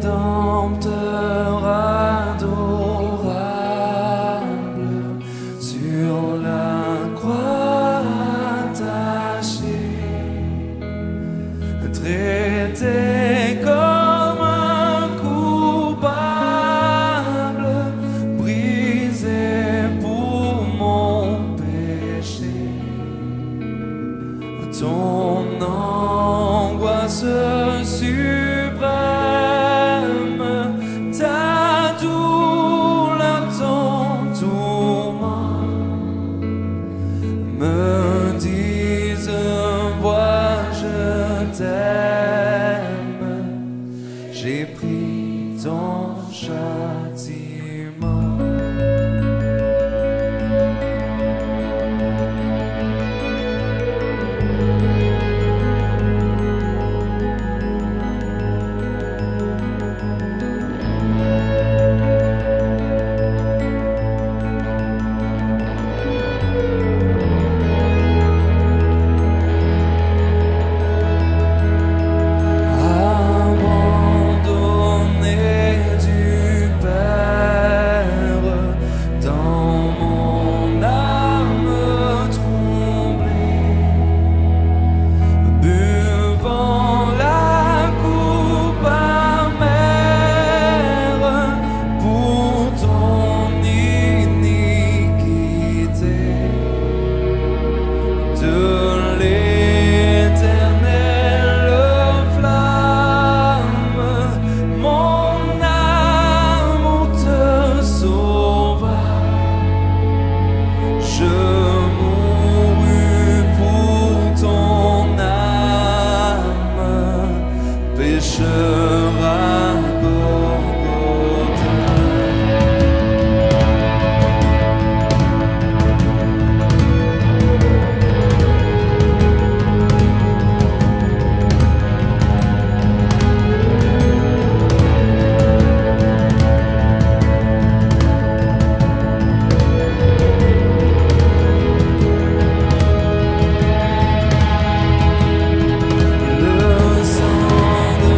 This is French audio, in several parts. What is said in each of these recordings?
Rédempteur adorable, sur la croix attachée, traité comme un coupable, brisé pour mon péché. Ton angoisse suprême, ta douleur, ton tourment me disent vois je t'aime, j'ai pris ton châtiment. Le sang de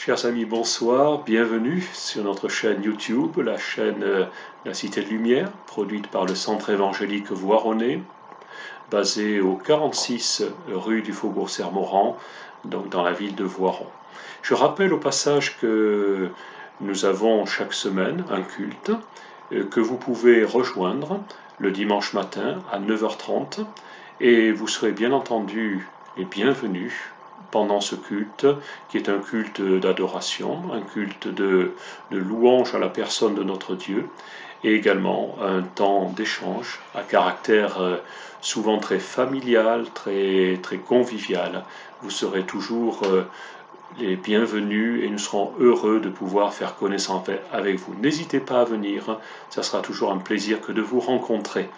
Chers amis, bonsoir, bienvenue sur notre chaîne YouTube, la chaîne La Cité de Lumière, produite par le Centre évangélique Voironnais, basé au 46 rue du Faubourg Sermorant, donc dans la ville de Voiron. Je rappelle au passage que nous avons chaque semaine un culte que vous pouvez rejoindre le dimanche matin à 9h30 et vous serez bien entendu les bienvenus pendant ce culte, qui est un culte d'adoration, un culte de louange à la personne de notre Dieu, et également un temps d'échange à caractère souvent très familial, très convivial. Vous serez toujours les bienvenus et nous serons heureux de pouvoir faire connaissance avec vous. N'hésitez pas à venir, ça sera toujours un plaisir que de vous rencontrer.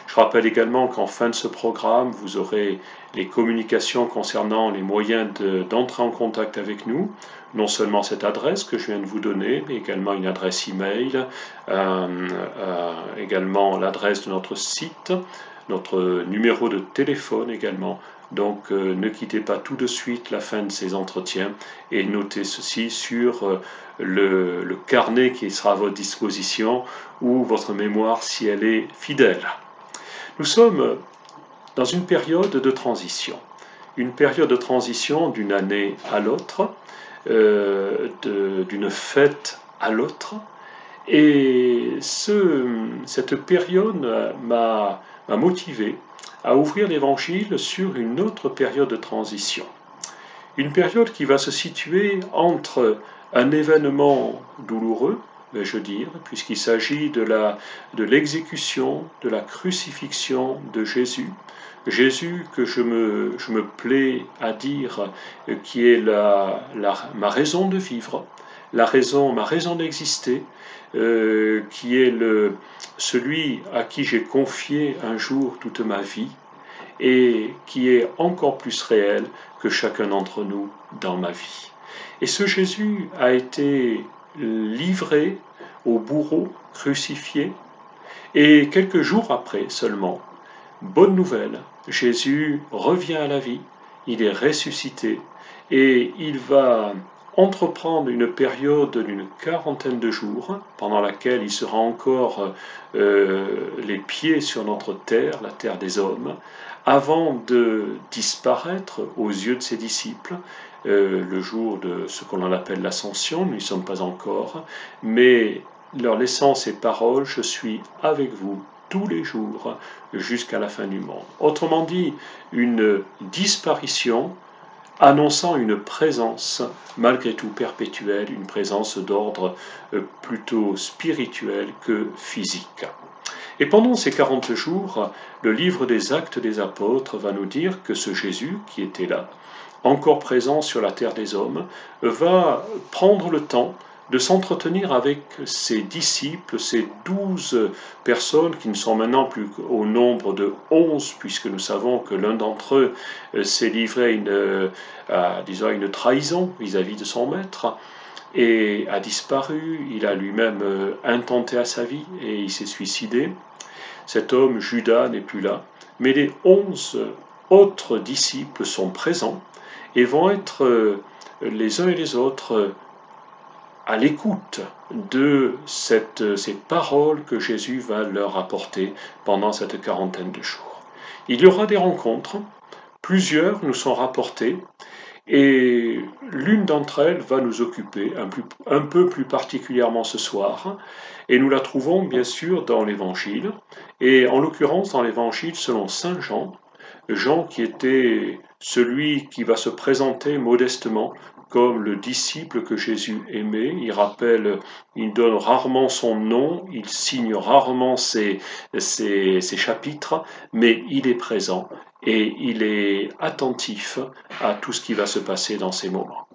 Je rappelle également qu'en fin de ce programme, vous aurez les communications concernant les moyens d'entrer en contact avec nous. Non seulement cette adresse que je viens de vous donner, mais également une adresse email, également l'adresse de notre site, notre numéro de téléphone également. Donc ne quittez pas tout de suite la fin de ces entretiens et notez ceci sur le carnet qui sera à votre disposition ou votre mémoire si elle est fidèle. Nous sommes dans une période de transition d'une année à l'autre, d'une fête à l'autre, et cette période m'a motivé à ouvrir l'Évangile sur une autre période de transition. Une période qui va se situer entre un événement douloureux, vais-je dire, puisqu'il s'agit de l'exécution, de la crucifixion de Jésus. Jésus que je me plais à dire qui est ma raison de vivre, ma raison d'exister, qui est celui à qui j'ai confié un jour toute ma vie et qui est encore plus réel que chacun d'entre nous dans ma vie. Et ce Jésus a été livré au bourreau, crucifié, et quelques jours après seulement, bonne nouvelle, Jésus revient à la vie, il est ressuscité, et il va entreprendre une période d'une 40aine de jours, pendant laquelle il sera encore les pieds sur notre terre, la terre des hommes, avant de disparaître aux yeux de ses disciples, le jour de ce qu'on appelle l'ascension, nous n'y sommes pas encore, mais leur laissant ces paroles, je suis avec vous tous les jours jusqu'à la fin du monde. Autrement dit, une disparition annonçant une présence malgré tout perpétuelle, une présence d'ordre plutôt spirituel que physique. Et pendant ces 40 jours, le livre des Actes des Apôtres va nous dire que ce Jésus qui était là, encore présent sur la terre des hommes, va prendre le temps de s'entretenir avec ses disciples, ces 12 personnes qui ne sont maintenant plus au nombre de 11, puisque nous savons que l'un d'entre eux s'est livré à une trahison vis-à-vis de son maître, et a disparu, il a lui-même intenté à sa vie, et il s'est suicidé. Cet homme, Judas, n'est plus là, mais les 11 autres disciples sont présents, et vont être les uns et les autres à l'écoute de ces paroles que Jésus va leur apporter pendant cette 40aine de jours. Il y aura des rencontres, plusieurs nous sont rapportées, et l'une d'entre elles va nous occuper un peu plus particulièrement ce soir, et nous la trouvons bien sûr dans l'Évangile, et en l'occurrence dans l'Évangile selon Saint Jean, Jean qui était celui qui va se présenter modestement comme le disciple que Jésus aimait. Il donne rarement son nom, il signe rarement ses chapitres, mais il est présent et il est attentif à tout ce qui va se passer dans ces moments.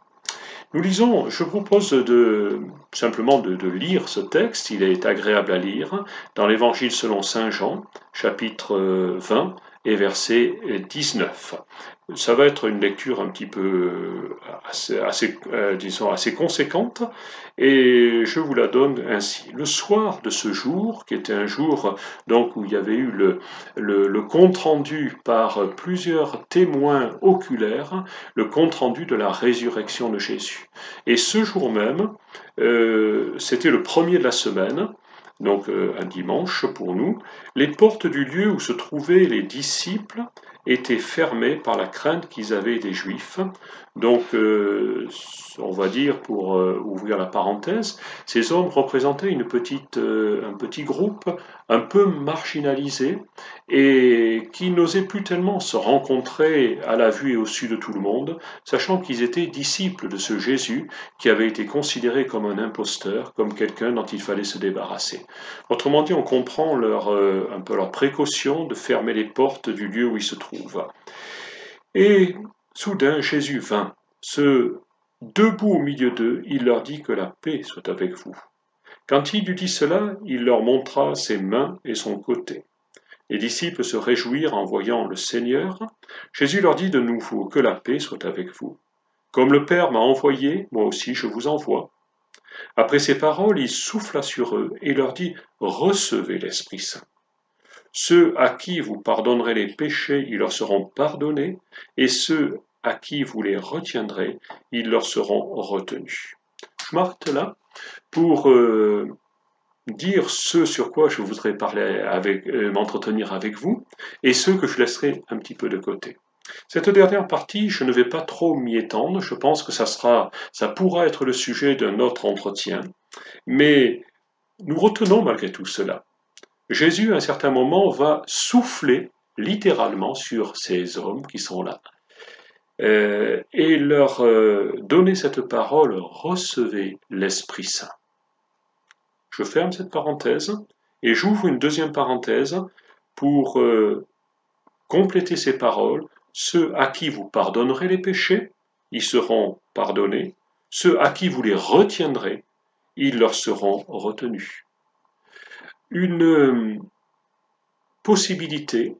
Nous lisons, je propose simplement de lire ce texte, il est agréable à lire, dans l'Évangile selon Saint Jean, chapitre 20, et verset 19. Ça va être une lecture un petit peu disons assez conséquente, et je vous la donne ainsi. Le soir de ce jour, qui était un jour donc où il y avait eu le compte rendu par plusieurs témoins oculaires, le compte rendu de la résurrection de Jésus. Et ce jour même, c'était le premier de la semaine, donc un dimanche pour nous, les portes du lieu où se trouvaient les disciples étaient fermées par la crainte qu'ils avaient des Juifs. Donc, on va dire, pour ouvrir la parenthèse, ces hommes représentaient un petit groupe un peu marginalisé et qui n'osait plus tellement se rencontrer à la vue et au su de tout le monde, sachant qu'ils étaient disciples de ce Jésus qui avait été considéré comme un imposteur, comme quelqu'un dont il fallait se débarrasser. Autrement dit, on comprend un peu leur précaution de fermer les portes du lieu où ils se trouvent. Et soudain, Jésus vint, debout au milieu d'eux, il leur dit que la paix soit avec vous. Quand il eut dit cela, il leur montra ses mains et son côté. Les disciples se réjouirent en voyant le Seigneur. Jésus leur dit de nouveau que la paix soit avec vous. Comme le Père m'a envoyé, moi aussi je vous envoie. Après ces paroles, il souffla sur eux et leur dit, recevez l'Esprit Saint. Ceux à qui vous pardonnerez les péchés, ils leur seront pardonnés, et ceux à qui vous les retiendrez, ils leur seront retenus. Je m'arrête là pour dire ce sur quoi je voudrais m'entretenir avec vous, et ce que je laisserai un petit peu de côté. Cette dernière partie, je ne vais pas trop m'y étendre, je pense que ça pourra être le sujet d'un autre entretien, mais nous retenons malgré tout cela. Jésus, à un certain moment, va souffler littéralement sur ces hommes qui sont là, et leur donner cette parole, recevez l'Esprit Saint. Je ferme cette parenthèse et j'ouvre une deuxième parenthèse pour compléter ces paroles. Ceux à qui vous pardonnerez les péchés, ils seront pardonnés. Ceux à qui vous les retiendrez, ils leur seront retenus. Une possibilité,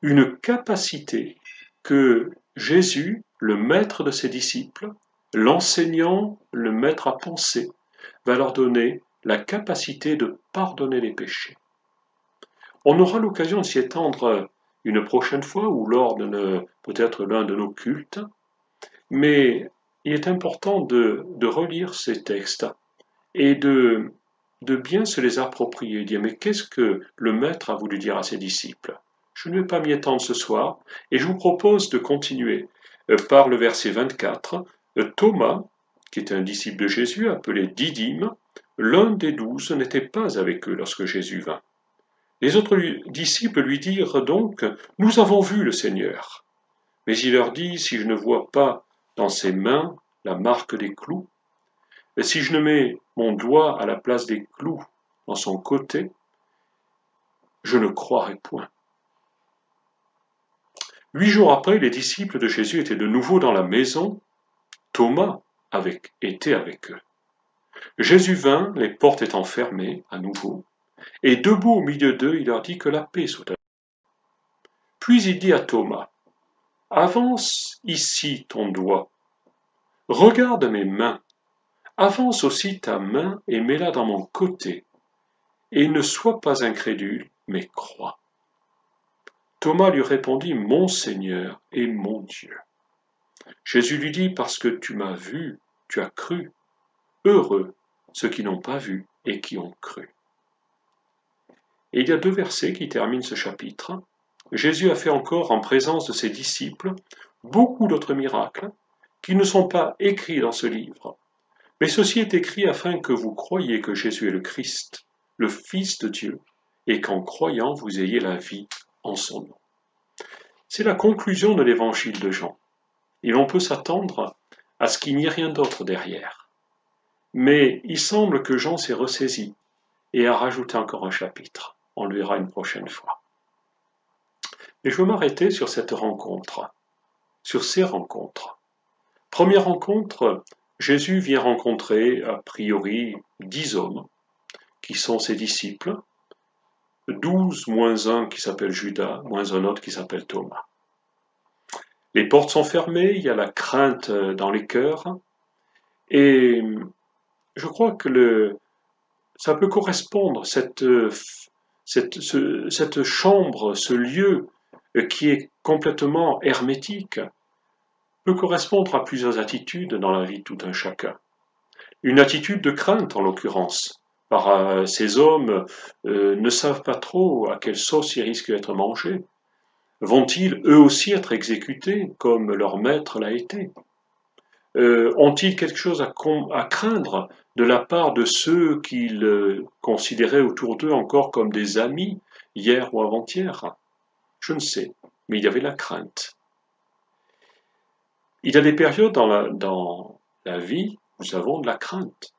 une capacité que Jésus, le maître de ses disciples, l'enseignant, le maître à penser, va leur donner la capacité de pardonner les péchés. On aura l'occasion de s'y étendre une prochaine fois ou lors de peut-être l'un de nos cultes, mais il est important de relire ces textes et de bien se les approprier, dire mais qu'est-ce que le maître a voulu dire à ses disciples? Je ne vais pas m'y étendre ce soir et je vous propose de continuer par le verset 24. Thomas, qui était un disciple de Jésus, appelé Didyme, l'un des 12 n'était pas avec eux lorsque Jésus vint. Les autres disciples lui dirent donc, « Nous avons vu le Seigneur. » Mais il leur dit, « Si je ne vois pas dans ses mains la marque des clous, et si je ne mets mon doigt à la place des clous dans son côté, je ne croirai point. » 8 jours après, les disciples de Jésus étaient de nouveau dans la maison. Thomas était avec eux. Jésus vint, les portes étant fermées à nouveau, et debout au milieu d'eux, il leur dit que la paix soit avec eux. Puis il dit à Thomas, « Avance ici ton doigt, regarde mes mains, avance aussi ta main et mets-la dans mon côté, et ne sois pas incrédule, mais crois. » Thomas lui répondit, « Mon Seigneur et mon Dieu. » Jésus lui dit, « Parce que tu m'as vu, tu as cru. Heureux ceux qui n'ont pas vu et qui ont cru. » Et il y a 2 versets qui terminent ce chapitre. Jésus a fait encore, en présence de ses disciples, beaucoup d'autres miracles qui ne sont pas écrits dans ce livre. Mais ceci est écrit afin que vous croyiez que Jésus est le Christ, le Fils de Dieu, et qu'en croyant vous ayez la vie en son nom. C'est la conclusion de l'évangile de Jean. Et l'on peut s'attendre à ce qu'il n'y ait rien d'autre derrière. Mais il semble que Jean s'est ressaisi et a rajouté encore un chapitre. On le verra une prochaine fois. Et je veux m'arrêter sur cette rencontre, sur ces rencontres. Première rencontre, Jésus vient rencontrer a priori 10 hommes qui sont ses disciples. 12 moins un qui s'appelle Judas, moins un autre qui s'appelle Thomas. Les portes sont fermées, il y a la crainte dans les cœurs, et je crois que ça peut correspondre, cette chambre, ce lieu qui est complètement hermétique, peut correspondre à plusieurs attitudes dans la vie de tout un chacun. Une attitude de crainte, en l'occurrence, par ces hommes ne savent pas trop à quelle sauce ils risquent d'être mangés. Vont-ils eux aussi être exécutés comme leur maître l'a été? Ont-ils quelque chose à craindre de la part de ceux qu'ils considéraient autour d'eux encore comme des amis hier ou avant-hier? Je ne sais, mais il y avait la crainte. Il y a des périodes dans la vie où nous avons de la crainte.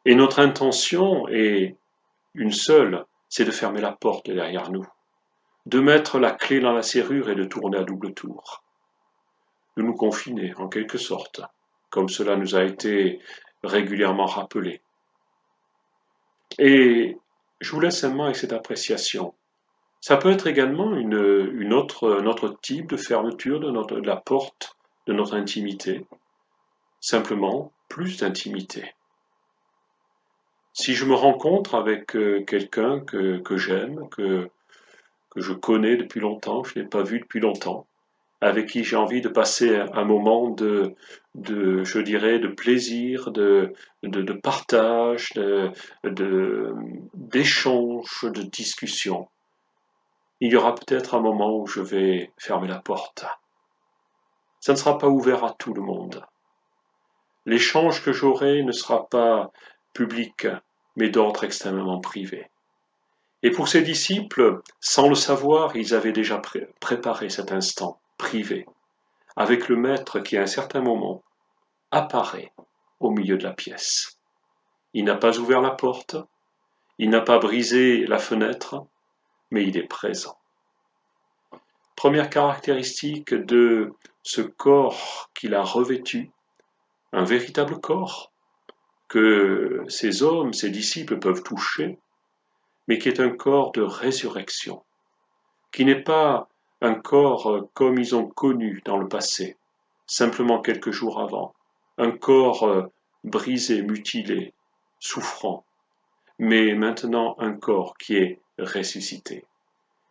Et notre intention est une seule, c'est de fermer la porte derrière nous, de mettre la clé dans la serrure et de tourner à double tour, de nous confiner en quelque sorte, comme cela nous a été régulièrement rappelé. Et je vous laisse seulement avec cette appréciation. Ça peut être également un autre type de fermeture de la porte de notre intimité, simplement plus d'intimité. Si je me rencontre avec quelqu'un que j'aime, que je connais depuis longtemps, je n'ai pas vu depuis longtemps, avec qui j'ai envie de passer un moment je dirais, de plaisir, de partage, d'échange, de discussion, il y aura peut-être un moment où je vais fermer la porte. Ça ne sera pas ouvert à tout le monde. L'échange que j'aurai ne sera pas public, mais d'ordre extrêmement privé. Et pour ces disciples, sans le savoir, ils avaient déjà préparé cet instant privé, avec le maître qui, à un certain moment, apparaît au milieu de la pièce. Il n'a pas ouvert la porte, il n'a pas brisé la fenêtre, mais il est présent. Première caractéristique de ce corps qu'il a revêtu, un véritable corps, que ces hommes, ces disciples peuvent toucher, mais qui est un corps de résurrection, qui n'est pas un corps comme ils ont connu dans le passé, simplement quelques jours avant, un corps brisé, mutilé, souffrant, mais maintenant un corps qui est ressuscité,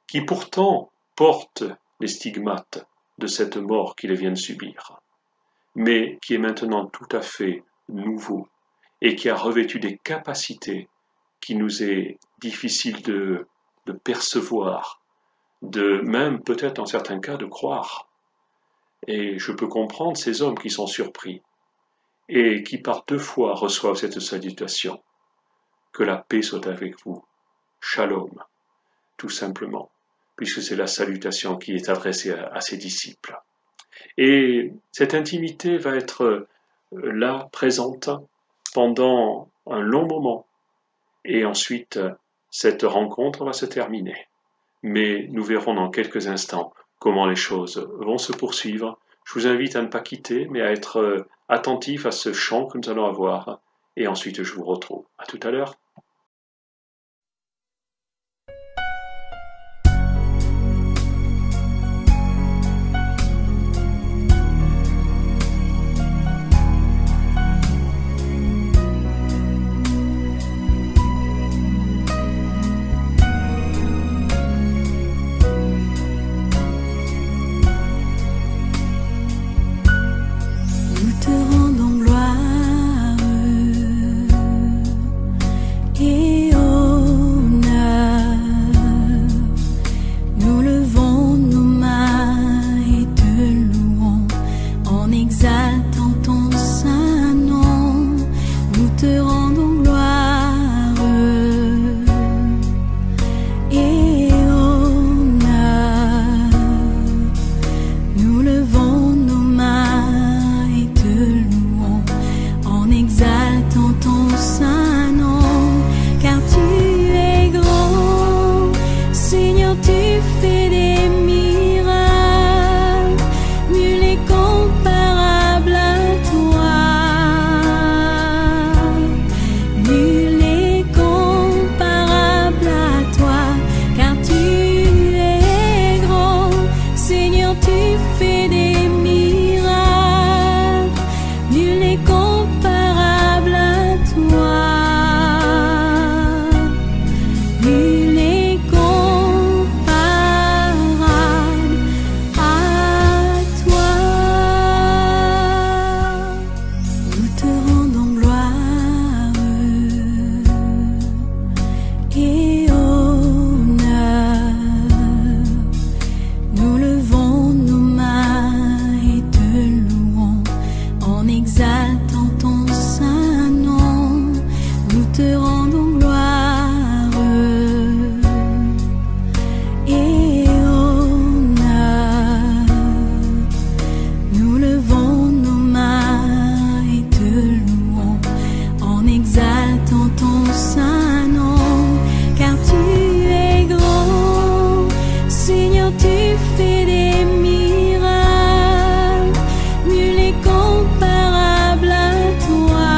qui pourtant porte les stigmates de cette mort qu'ils viennent subir, mais qui est maintenant tout à fait nouveau et qui a revêtu des capacités qui nous est difficile de percevoir, de même peut-être en certains cas de croire. Et je peux comprendre ces hommes qui sont surpris et qui par 2 fois reçoivent cette salutation. Que la paix soit avec vous. Shalom, tout simplement, puisque c'est la salutation qui est adressée à ses disciples. Et cette intimité va être là, présente, pendant un long moment. Et ensuite, cette rencontre va se terminer. Mais nous verrons dans quelques instants comment les choses vont se poursuivre. Je vous invite à ne pas quitter, mais à être attentif à ce chant que nous allons avoir. Et ensuite, je vous retrouve. À tout à l'heure. exaltant ton saint nom, nous te rendons gloire et honneur. Nous levons nos mains et te louons en exaltant ton saint nom, car tu es grand, Seigneur, tu fais des miracles, nul est comparable à toi,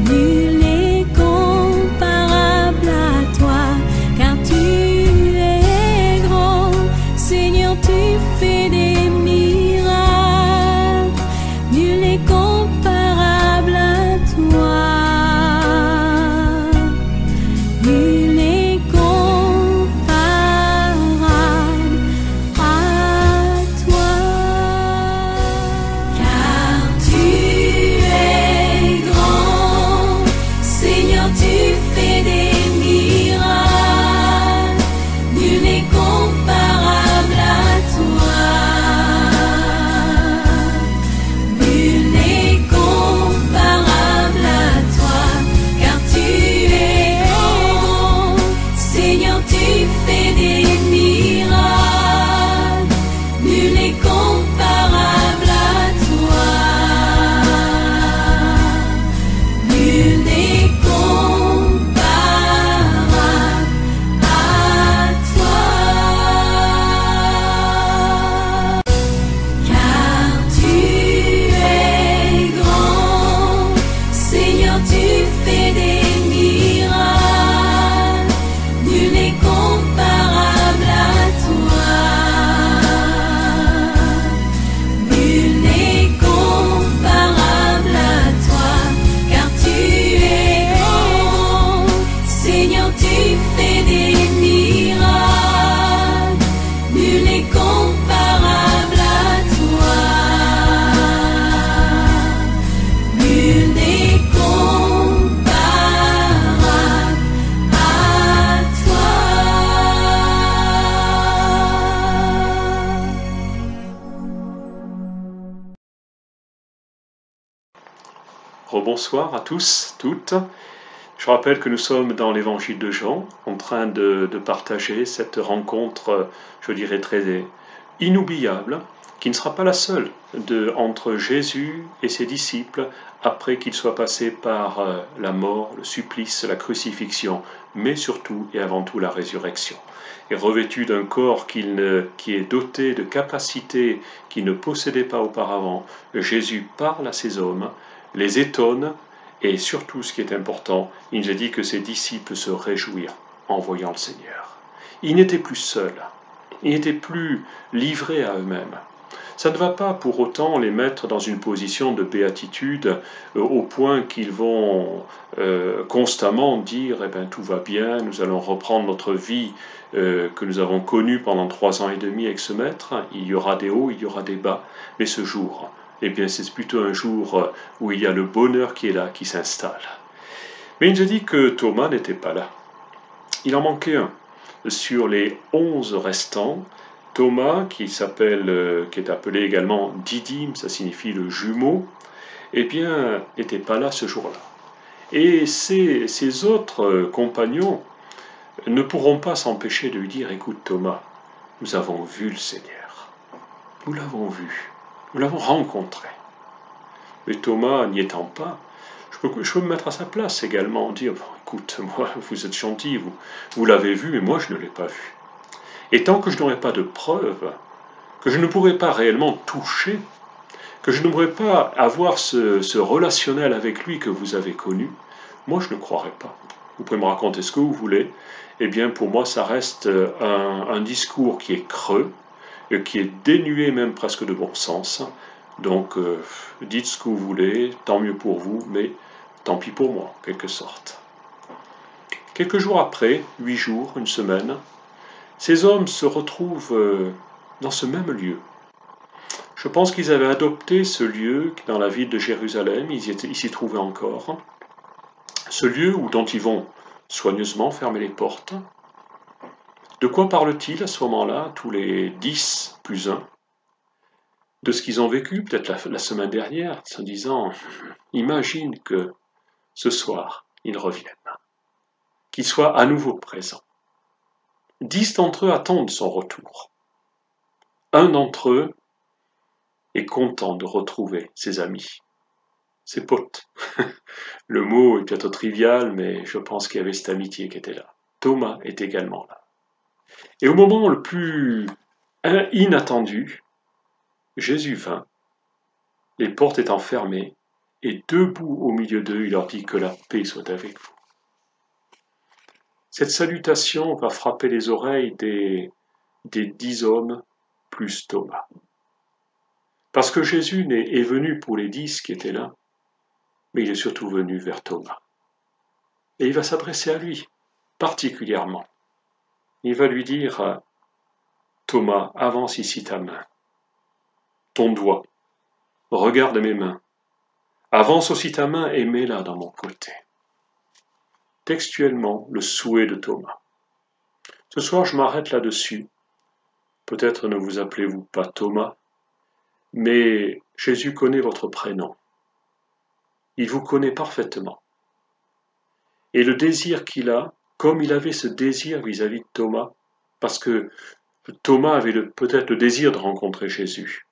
nul est comparable à toi, car tu es grand, Seigneur, tu fais des miracles, nul est comparable à toi. Nul est comparable à toi, car tu es grand, Seigneur, tu fais des miracles, nul n'est comparable à toi, nul n'est comparable à toi, car tu es grand, Seigneur, tu fais des miracles, nul n'est comparable à toi, nul n'est comparable à toi, car tu es grand, Seigneur, tu fais des miracles, nul n'est comparable à toi, nul n'est comparable à toi, car tu es grand, Seigneur, tu fais des miracles, nul n'est comparable à toi, nul n'est comparable à toi. Rebonsoir à tous, toutes. Je rappelle que nous sommes dans l'évangile de Jean, en train de partager cette rencontre, je dirais, très inoubliable, qui ne sera pas la seule entre Jésus et ses disciples après qu'il soit passé par la mort, le supplice, la crucifixion, mais surtout et avant tout la résurrection. Et revêtu d'un corps qui est doté de capacités qu'il ne possédait pas auparavant, Jésus parle à ces hommes, les étonne, et surtout, ce qui est important, il nous a dit que ses disciples se réjouirent en voyant le Seigneur. Ils n'étaient plus seuls, ils n'étaient plus livrés à eux-mêmes. Ça ne va pas pour autant les mettre dans une position de béatitude au point qu'ils vont constamment dire « Eh bien, tout va bien, nous allons reprendre notre vie que nous avons connue pendant 3 ans et demi avec ce maître. Il y aura des hauts, il y aura des bas, mais ce jour, eh bien, c'est plutôt un jour où il y a le bonheur qui est là, qui s'installe. » Mais il nous a dit que Thomas n'était pas là. Il en manquait un. Sur les 11 restants, Thomas, qui est appelé également Didyme, ça signifie le jumeau, eh bien, n'était pas là ce jour-là. Et ses autres compagnons ne pourront pas s'empêcher de lui dire « Écoute Thomas, nous avons vu le Seigneur. Nous l'avons vu. Nous l'avons rencontré. » Mais Thomas, n'y étant pas, je peux me mettre à sa place également, dire « Écoute, moi, vous êtes gentil, vous l'avez vu, mais moi, je ne l'ai pas vu. » Et tant que je n'aurai pas de preuves, que je ne pourrai pas réellement toucher, que je ne pourrai pas avoir ce relationnel avec lui que vous avez connu, moi, je ne croirai pas. Vous pouvez me raconter ce que vous voulez, eh bien, pour moi, ça reste un discours qui est creux, qui est dénué même presque de bon sens. Donc, dites ce que vous voulez, tant mieux pour vous, mais tant pis pour moi, en quelque sorte. Quelques jours après, 8 jours, une semaine, ces hommes se retrouvent dans ce même lieu. Je pense qu'ils avaient adopté ce lieu dans la ville de Jérusalem, ils s'y trouvaient encore. Ce lieu dont ils vont soigneusement fermer les portes. De quoi parle-t-il à ce moment-là, tous les 10 plus 1 ? de ce qu'ils ont vécu, peut-être la semaine dernière, en se disant, imagine que ce soir, ils reviennent, qu'ils soient à nouveau présents. 10 d'entre eux attendent son retour. Un d'entre eux est content de retrouver ses amis, ses potes. Le mot est peut-être trivial, mais je pense qu'il y avait cette amitié qui était là. Thomas est également là. Et au moment le plus inattendu, Jésus vint, les portes étant fermées, et debout au milieu d'eux, il leur dit que la paix soit avec vous. Cette salutation va frapper les oreilles des 10 hommes plus Thomas. Parce que Jésus est venu pour les 10 qui étaient là, mais il est surtout venu vers Thomas. Et il va s'adresser à lui, particulièrement. Il va lui dire, Thomas, avance ici ta main, ton doigt, regarde mes mains, avance aussi ta main et mets-la dans mon côté. Textuellement, le souhait de Thomas. Ce soir, je m'arrête là-dessus. Peut-être ne vous appelez-vous pas Thomas, mais Jésus connaît votre prénom. Il vous connaît parfaitement. Et le désir qu'il a, comme il avait ce désir vis-à-vis de Thomas, parce que Thomas avait peut-être le désir de rencontrer Jésus,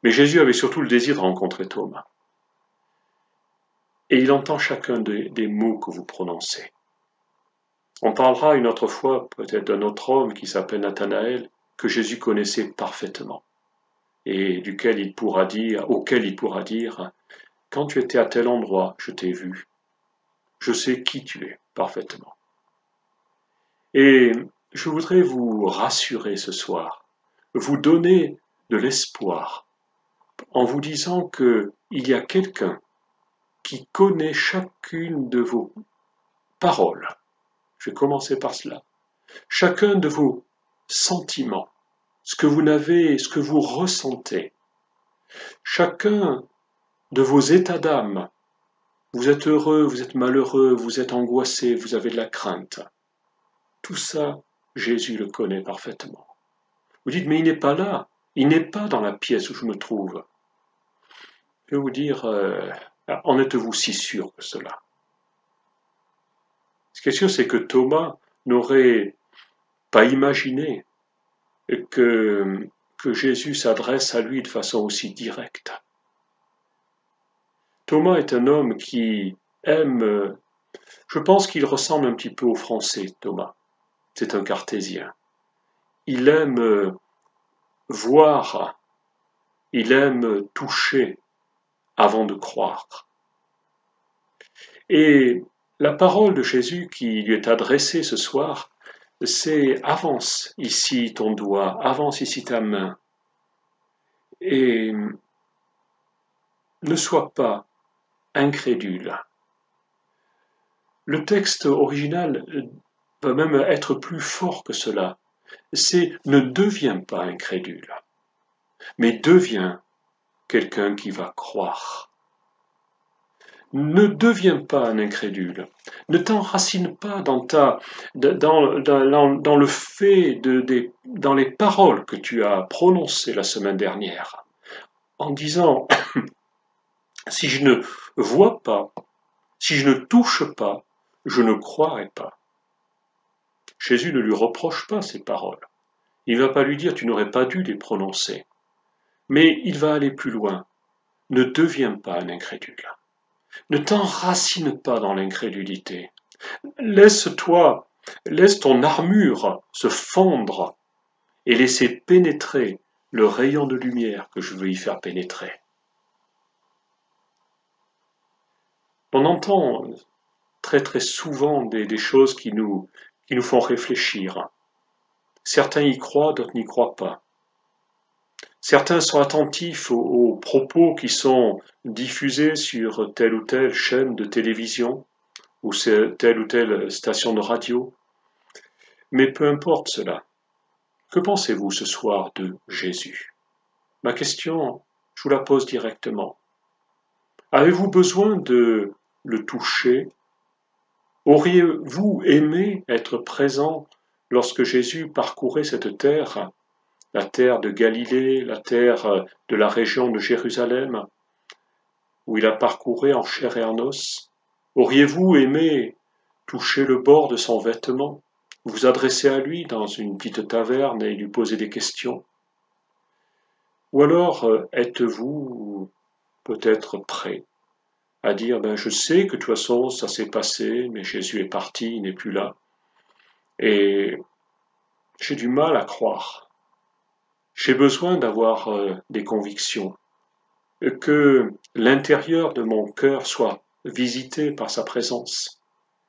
mais Jésus avait surtout le désir de rencontrer Thomas. Et il entend chacun des mots que vous prononcez. On parlera une autre fois peut-être d'un autre homme qui s'appelle Nathanaël, que Jésus connaissait parfaitement, et auquel il pourra dire, quand tu étais à tel endroit, je t'ai vu. Je sais qui tu es parfaitement. Et je voudrais vous rassurer ce soir, vous donner de l'espoir, en vous disant qu'il y a quelqu'un qui connaît chacune de vos paroles. Je vais commencer par cela. Chacun de vos sentiments, ce que vous ressentez. Chacun de vos états d'âme. Vous êtes heureux, vous êtes malheureux, vous êtes angoissé, vous avez de la crainte. Tout ça, Jésus le connaît parfaitement. Vous dites, mais il n'est pas là, il n'est pas dans la pièce où je me trouve. Je vais vous dire, en êtes-vous si sûr que cela? Ce qui est sûr, c'est que Thomas n'aurait pas imaginé que Jésus s'adresse à lui de façon aussi directe. Thomas est un homme qui aime, je pense qu'il ressemble un petit peu aux Français, Thomas. C'est un cartésien. Il aime voir, il aime toucher avant de croire. Et la parole de Jésus qui lui est adressée ce soir, c'est « avance ici ton doigt, avance ici ta main, et ne sois pas incrédule ». Le texte original va même être plus fort que cela. C'est « ne deviens pas incrédule, mais deviens quelqu'un qui va croire ». Ne deviens pas un incrédule. Ne t'enracine pas dans le fait dans les paroles que tu as prononcées la semaine dernière, en disant si je ne vois pas, si je ne touche pas, je ne croirai pas. Jésus ne lui reproche pas ces paroles. Il ne va pas lui dire tu n'aurais pas dû les prononcer. Mais il va aller plus loin. Ne deviens pas un incrédule. Ne t'enracine pas dans l'incrédulité. Laisse ton armure se fondre et laisser pénétrer le rayon de lumière que je veux y faire pénétrer. On entend très très souvent des choses qui nous font réfléchir. Certains y croient, d'autres n'y croient pas. Certains sont attentifs aux propos qui sont diffusés sur telle ou telle chaîne de télévision ou telle ou telle station de radio. Mais peu importe cela. Que pensez-vous ce soir de Jésus? Ma question, je vous la pose directement. Avez-vous besoin de le toucher? Auriez-vous aimé être présent lorsque Jésus parcourait cette terre la terre de Galilée, la terre de la région de Jérusalem, où il a parcouru en chair et en os? Auriez-vous aimé toucher le bord de son vêtement, vous adresser à lui dans une petite taverne et lui poser des questions? Ou alors êtes-vous peut-être prêt à dire, je sais que de toute façon ça s'est passé, mais Jésus est parti, il n'est plus là, et j'ai du mal à croire. J'ai besoin d'avoir des convictions, que l'intérieur de mon cœur soit visité par sa présence,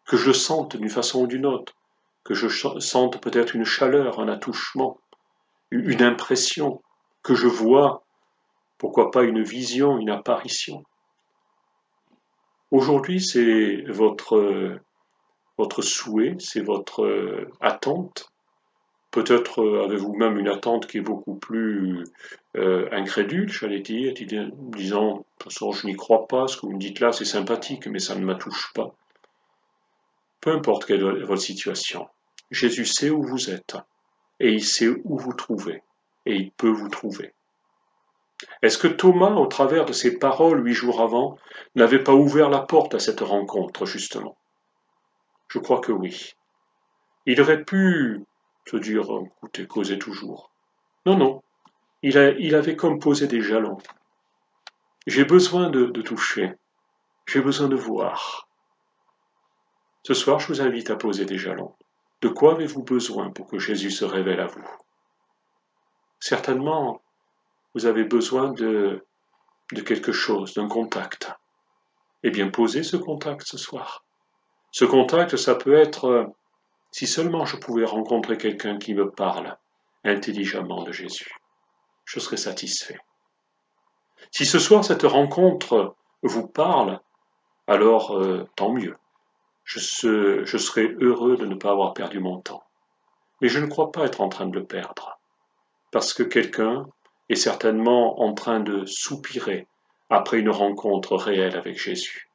que je le sente d'une façon ou d'une autre, que je sente peut-être une chaleur, un attouchement, une impression, que je vois, pourquoi pas une vision, une apparition. Aujourd'hui, c'est votre souhait, c'est votre attente. Peut-être avez-vous même une attente qui est beaucoup plus incrédule, j'allais dire, disant, de toute façon, je n'y crois pas, ce que vous me dites là, c'est sympathique, mais ça ne m'attouche pas. Peu importe quelle est votre situation, Jésus sait où vous êtes, et il sait où vous trouvez, et il peut vous trouver. Est-ce que Thomas, au travers de ses paroles 8 jours avant, n'avait pas ouvert la porte à cette rencontre, justement? Je crois que oui. Il aurait pu se dire, écoutez, causez toujours. Non, non, il avait comme posé des jalons. J'ai besoin de toucher, j'ai besoin de voir. Ce soir, je vous invite à poser des jalons. De quoi avez-vous besoin pour que Jésus se révèle à vous? Certainement, vous avez besoin de quelque chose, d'un contact. Eh bien, posez ce contact ce soir. Ce contact, ça peut être, si seulement je pouvais rencontrer quelqu'un qui me parle intelligemment de Jésus, je serais satisfait. Si ce soir cette rencontre vous parle, alors tant mieux. Je serai heureux de ne pas avoir perdu mon temps. Mais je ne crois pas être en train de le perdre, parce que quelqu'un est certainement en train de soupirer après une rencontre réelle avec Jésus.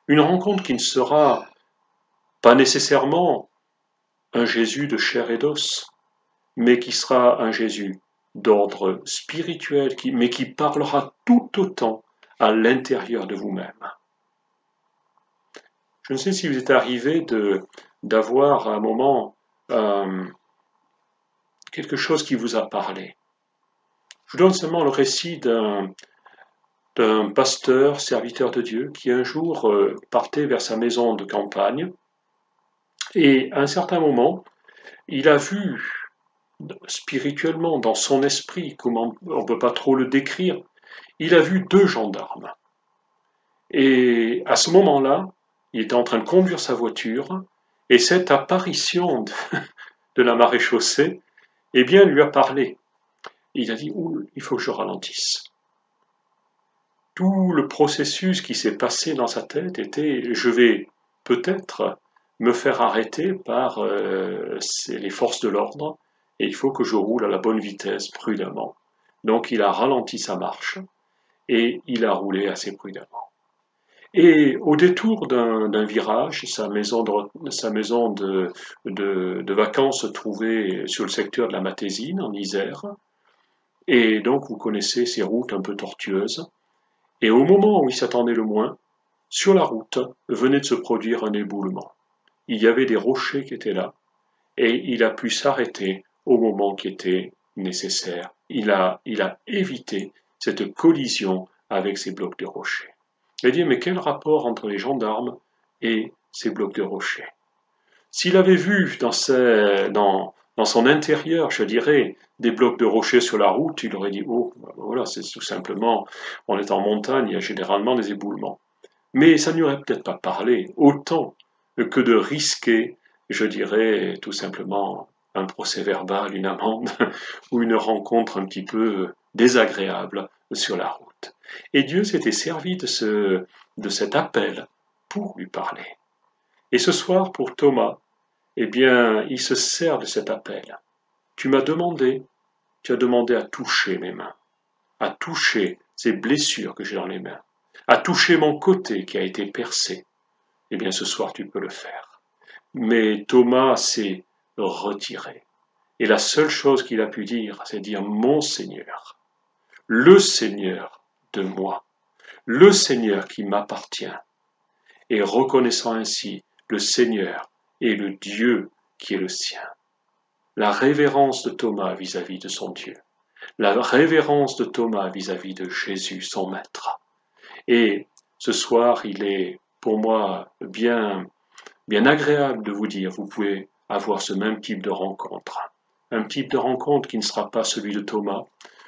Une rencontre qui ne sera pas nécessairement un Jésus de chair et d'os, mais qui sera un Jésus d'ordre spirituel, mais qui parlera tout autant à l'intérieur de vous-même. Je ne sais si vous êtes arrivé d'avoir à un moment quelque chose qui vous a parlé. Je vous donne seulement le récit d'un pasteur, serviteur de Dieu, qui un jour partait vers sa maison de campagne, et à un certain moment, il a vu spirituellement, dans son esprit, comment on ne peut pas trop le décrire, il a vu 2 gendarmes. Et à ce moment-là, il était en train de conduire sa voiture, et cette apparition de la maréchaussée, eh bien, lui a parlé. Il a dit, il faut que je ralentisse. Tout le processus qui s'est passé dans sa tête était, je vais peut-être me faire arrêter par les forces de l'ordre, et il faut que je roule à la bonne vitesse, prudemment. Donc il a ralenti sa marche, et il a roulé assez prudemment. Et au détour d'un virage, sa maison de vacances se trouvait sur le secteur de la Matésine, en Isère, et donc vous connaissez ces routes un peu tortueuses, et au moment où il s'attendait le moins, sur la route venait de se produire un éboulement. Il y avait des rochers qui étaient là, et il a pu s'arrêter au moment qui était nécessaire. Il a évité cette collision avec ces blocs de rochers. Il a dit, mais quel rapport entre les gendarmes et ces blocs de rochers? S'il avait vu dans son intérieur, je dirais, des blocs de rochers sur la route, il aurait dit, voilà, c'est tout simplement, on est en montagne, il y a généralement des éboulements. Mais ça n'y aurait peut-être pas parlé autant que de risquer, je dirais, tout simplement un procès-verbal, une amende ou une rencontre un petit peu désagréable sur la route. Et Dieu s'était servi de cet appel pour lui parler. Et ce soir, pour Thomas, eh bien, il se sert de cet appel. Tu as demandé à toucher mes mains, à toucher ces blessures que j'ai dans les mains, à toucher mon côté qui a été percé. Eh bien, ce soir, tu peux le faire. Mais Thomas s'est retiré. Et la seule chose qu'il a pu dire, c'est dire mon Seigneur, le Seigneur de moi, le Seigneur qui m'appartient. Et reconnaissant ainsi le Seigneur et le Dieu qui est le sien. La révérence de Thomas vis-à-vis de son Dieu. La révérence de Thomas vis-à-vis de Jésus, son Maître. Et ce soir, il est pour moi bien agréable de vous dire, vous pouvez avoir ce même type de rencontre. Un type de rencontre qui ne sera pas celui de Thomas.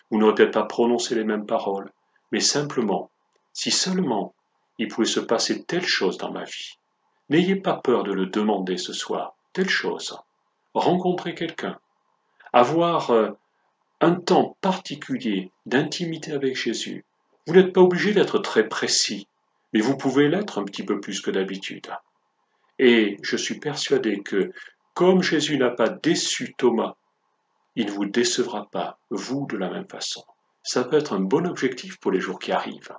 Vous n'aurez peut-être pas prononcé les mêmes paroles, mais simplement, si seulement il pouvait se passer telle chose dans ma vie, n'ayez pas peur de le demander ce soir, telle chose. Rencontrer quelqu'un, avoir un temps particulier d'intimité avec Jésus. Vous n'êtes pas obligé d'être très précis, mais vous pouvez l'être un petit peu plus que d'habitude. Et je suis persuadé que, comme Jésus n'a pas déçu Thomas, il ne vous décevra pas, vous, de la même façon. Ça peut être un bon objectif pour les jours qui arrivent.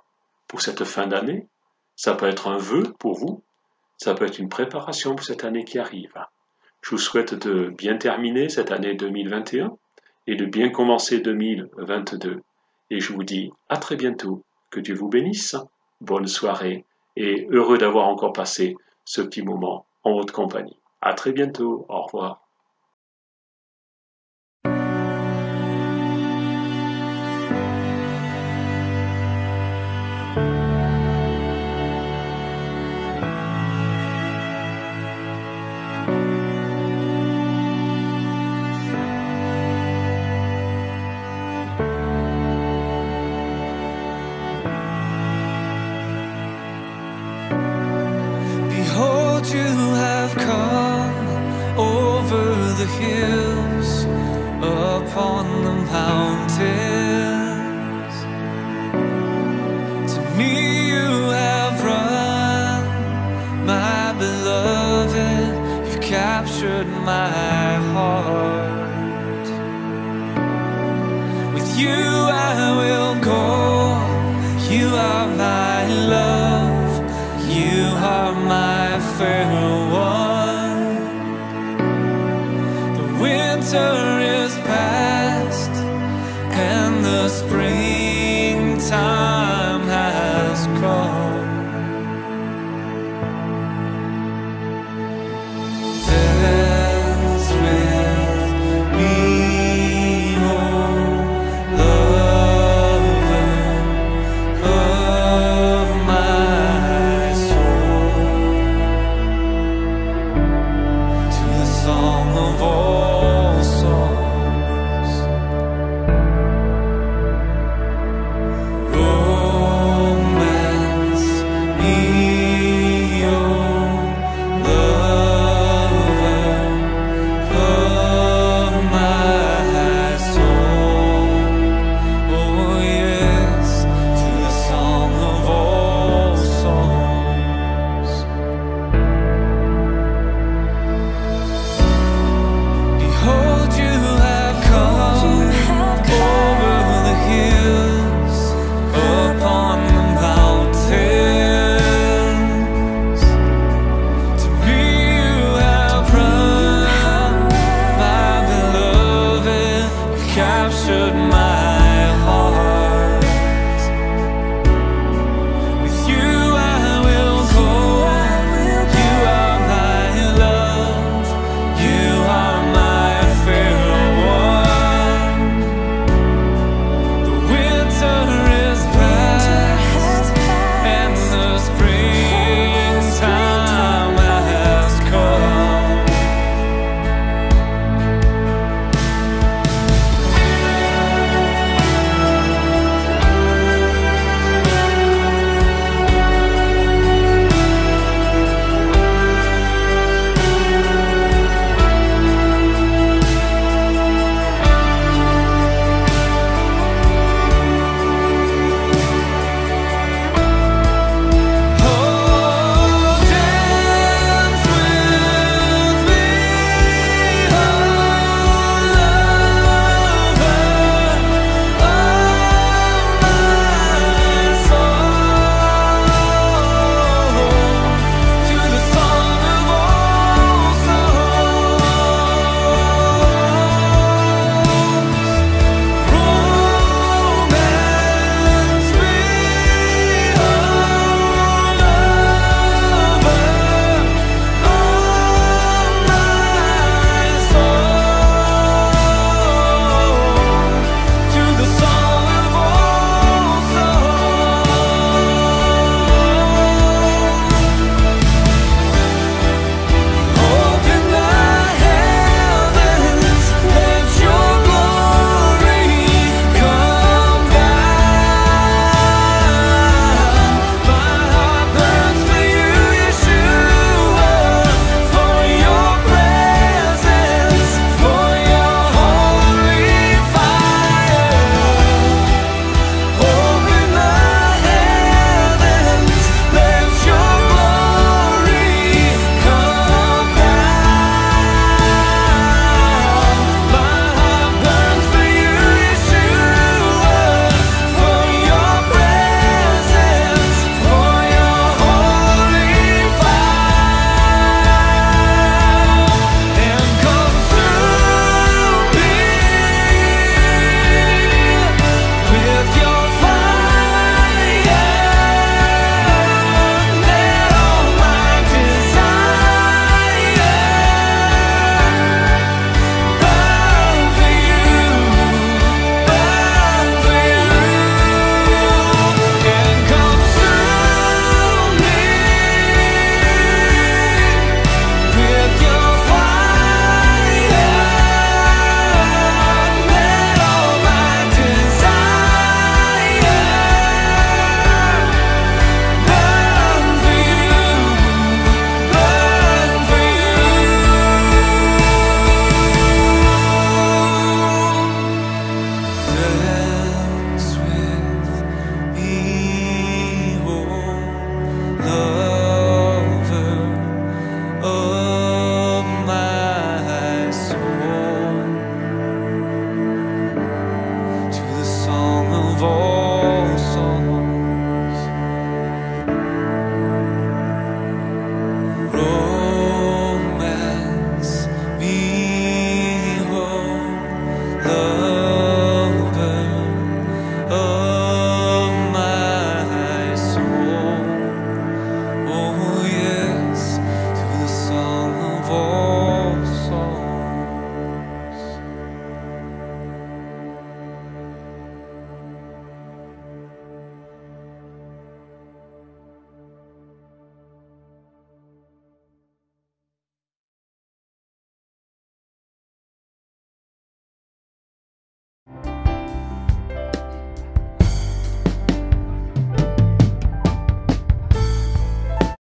Pour cette fin d'année, ça peut être un vœu pour vous, ça peut être une préparation pour cette année qui arrive. Je vous souhaite de bien terminer cette année 2021 et de bien commencer 2022. Et je vous dis à très bientôt. Que Dieu vous bénisse. Bonne soirée et heureux d'avoir encore passé ce petit moment en votre compagnie. À très bientôt. Au revoir. Behold, you have come over the hills, upon the mountains. To me you have run, my beloved, you've captured my heart. With you I will go, you are my love, you are my fair one. The winter